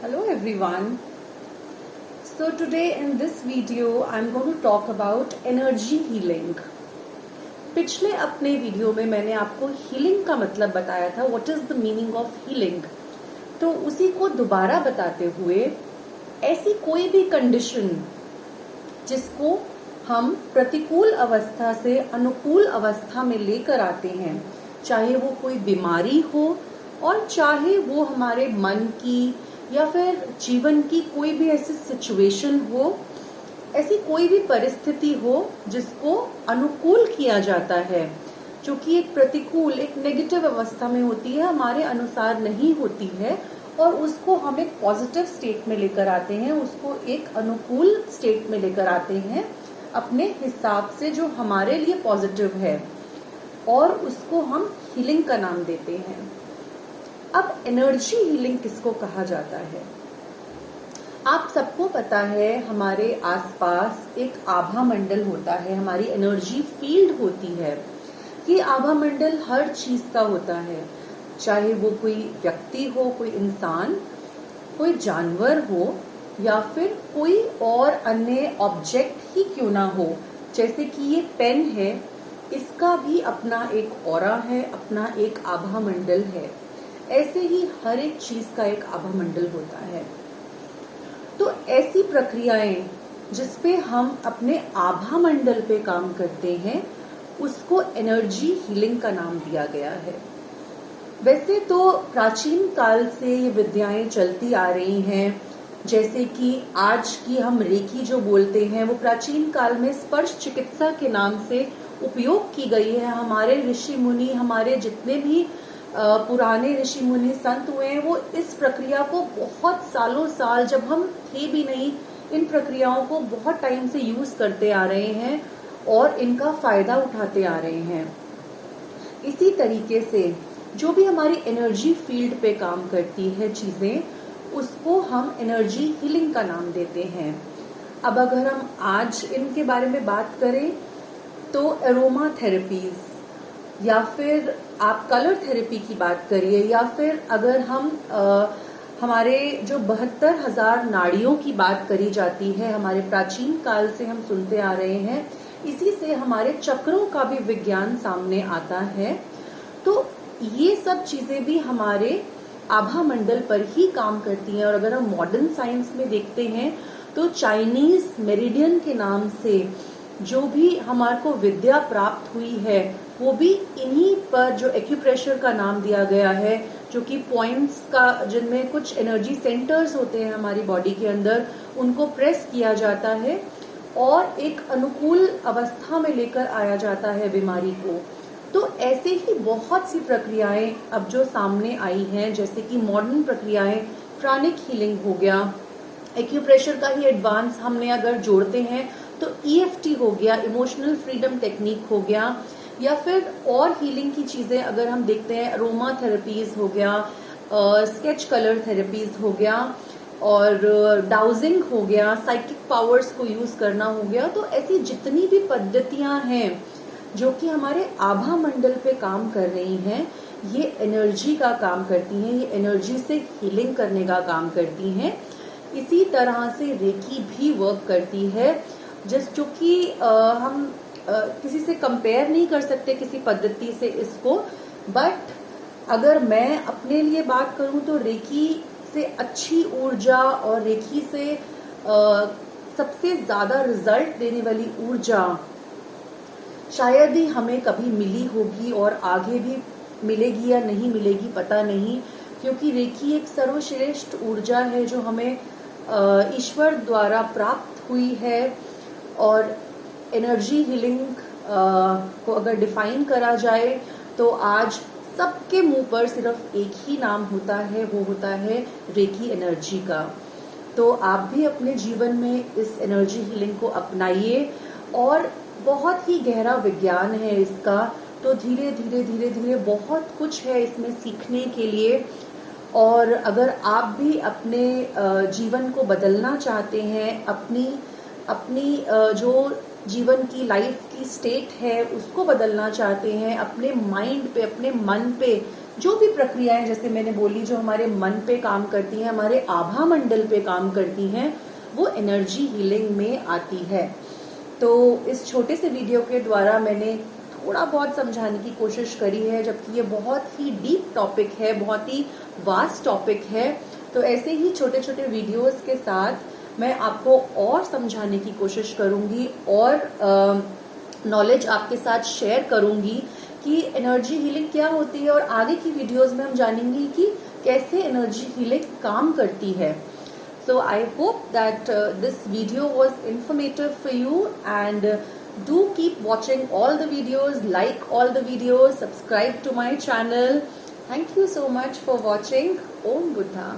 Hello everyone. So today in this video I'm going to talk about energy healing. पिछले अपने video में मैंने आपको हीलिंग का मतलब बताया था, what is the meaning of healing. तो उसी को दोबारा बताते हुए ऐसी कोई भी कंडीशन जिसको हम प्रतिकूल अवस्था से अनुकूल अवस्था में लेकर आते हैं, चाहे वो कोई बीमारी हो और चाहे वो हमारे मन की या फिर जीवन की कोई भी ऐसी सिचुएशन हो, ऐसी कोई भी परिस्थिति हो जिसको अनुकूल किया जाता है, जो कि एक प्रतिकूल एक नेगेटिव अवस्था में होती है, हमारे अनुसार नहीं होती है, और उसको हम एक पॉजिटिव स्टेट में लेकर आते हैं, उसको एक अनुकूल स्टेट में लेकर आते हैं अपने हिसाब से जो हमारे लिए पॉजिटिव है, और उसको हम हीलिंग का नाम देते हैं। अब एनर्जी हीलिंग किसको कहा जाता है? आप सबको पता है हमारे आसपास एक आभा मंडल होता है, हमारी एनर्जी फील्ड होती है। ये आभा मंडल हर चीज का होता है, चाहे वो कोई व्यक्ति हो, कोई इंसान, कोई जानवर हो, या फिर कोई और अन्य ऑब्जेक्ट ही क्यों ना हो। जैसे कि ये पेन है, इसका भी अपना एक ऑरा है, अपना एक आभा मंडल है। ऐसे ही हर एक चीज का एक आभा मंडल होता है। तो ऐसी प्रक्रियाएं जिसपे हम अपने आभा मंडल पे काम करते हैं, उसको एनर्जी हीलिंग का नाम दिया गया है। वैसे तो प्राचीन काल से ये विद्याएं चलती आ रही हैं, जैसे कि आज की हम रेकी जो बोलते हैं, वो प्राचीन काल में स्पर्श चिकित्सा के नाम से उपयोग की गई है। हमारे ऋषि मुनि, हमारे जितने भी पुराने ऋषि मुनि संत हुए हैं, वो इस प्रक्रिया को बहुत सालों साल, जब हम थे भी नहीं, इन प्रक्रियाओं को बहुत टाइम से यूज करते आ रहे हैं और इनका फायदा उठाते आ रहे हैं। इसी तरीके से जो भी हमारी एनर्जी फील्ड पे काम करती है चीजें, उसको हम एनर्जी हीलिंग का नाम देते हैं। अब अगर हम आज इनके बारे में बात करें तो एरोमा थेरेपीज, या फिर आप कलर थेरेपी की बात करिए, या फिर अगर हम हमारे जो 72,000 नाड़ियों की बात करी जाती है, हमारे प्राचीन काल से हम सुनते आ रहे हैं, इसी से हमारे चक्रों का भी विज्ञान सामने आता है। तो ये सब चीजें भी हमारे आभा मंडल पर ही काम करती हैं। और अगर हम मॉडर्न साइंस में देखते हैं तो चाइनीज मेरिडियन के नाम से जो भी हमारे को विद्या प्राप्त हुई है, वो भी इन्हीं पर, जो एक्यूप्रेशर का नाम दिया गया है, जो कि पॉइंट्स का, जिनमें कुछ एनर्जी सेंटर्स होते हैं हमारी बॉडी के अंदर, उनको प्रेस किया जाता है और एक अनुकूल अवस्था में लेकर आया जाता है बीमारी को। तो ऐसे ही बहुत सी प्रक्रियाएं अब जो सामने आई हैं, जैसे कि मॉडर्न प्रक्रियाएं, प्राणिक हीलिंग हो गया, एक्यूप्रेशर का ही एडवांस हमने अगर जोड़ते हैं तो EFT हो गया, इमोशनल फ्रीडम टेक्निक हो गया, या फिर और हीलिंग की चीजें अगर हम देखते हैं, अरोमा थेरेपीज हो गया, स्केच कलर थेरेपीज हो गया, और डाउजिंग हो गया, साइकिक पावर्स को यूज करना हो गया। तो ऐसी जितनी भी पद्धतियां हैं जो कि हमारे आभा मंडल पे काम कर रही हैं, ये एनर्जी का काम करती हैं, ये एनर्जी से हीलिंग करने का काम करती हैं। इसी तरह से रेकी भी वर्क करती है, जो कि हम किसी से कंपेयर नहीं कर सकते किसी पद्धति से इसको। बट अगर मैं अपने लिए बात करूं तो रेकी से अच्छी ऊर्जा और रेकी से सबसे ज्यादा रिजल्ट देने वाली ऊर्जा शायद ही हमें कभी मिली होगी, और आगे भी मिलेगी या नहीं मिलेगी पता नहीं, क्योंकि रेकी एक सर्वश्रेष्ठ ऊर्जा है जो हमें ईश्वर द्वारा प्राप्त हुई है। और एनर्जी हीलिंग को अगर डिफाइन करा जाए तो आज सबके मुंह पर सिर्फ एक ही नाम होता है, वो होता है रेकी एनर्जी का। तो आप भी अपने जीवन में इस एनर्जी हीलिंग को अपनाइए, और बहुत ही गहरा विज्ञान है इसका। तो धीरे धीरे धीरे धीरे बहुत कुछ है इसमें सीखने के लिए। और अगर आप भी अपने जीवन को बदलना चाहते हैं, अपनी जो जीवन की लाइफ की स्टेट है उसको बदलना चाहते हैं, अपने माइंड पे, अपने मन पे जो भी प्रक्रियाएं जैसे मैंने बोली जो हमारे मन पे काम करती हैं, हमारे आभा मंडल पे काम करती हैं, वो एनर्जी हीलिंग में आती है। तो इस छोटे से वीडियो के द्वारा मैंने थोड़ा बहुत समझाने की कोशिश करी है, जबकि ये बहुत ही डीप टॉपिक है, बहुत ही वास्ट टॉपिक है। तो ऐसे ही छोटे छोटे वीडियोस के साथ मैं आपको और समझाने की कोशिश करूंगी और नॉलेज आपके साथ शेयर करूंगी कि एनर्जी हीलिंग क्या होती है, और आगे की वीडियोस में हम जानेंगे कि कैसे एनर्जी हीलिंग काम करती है। So I hope that this video was informative for you, and do keep watching all the videos, like all the videos, subscribe to my channel. Thank you so much for watching. Om Buddha.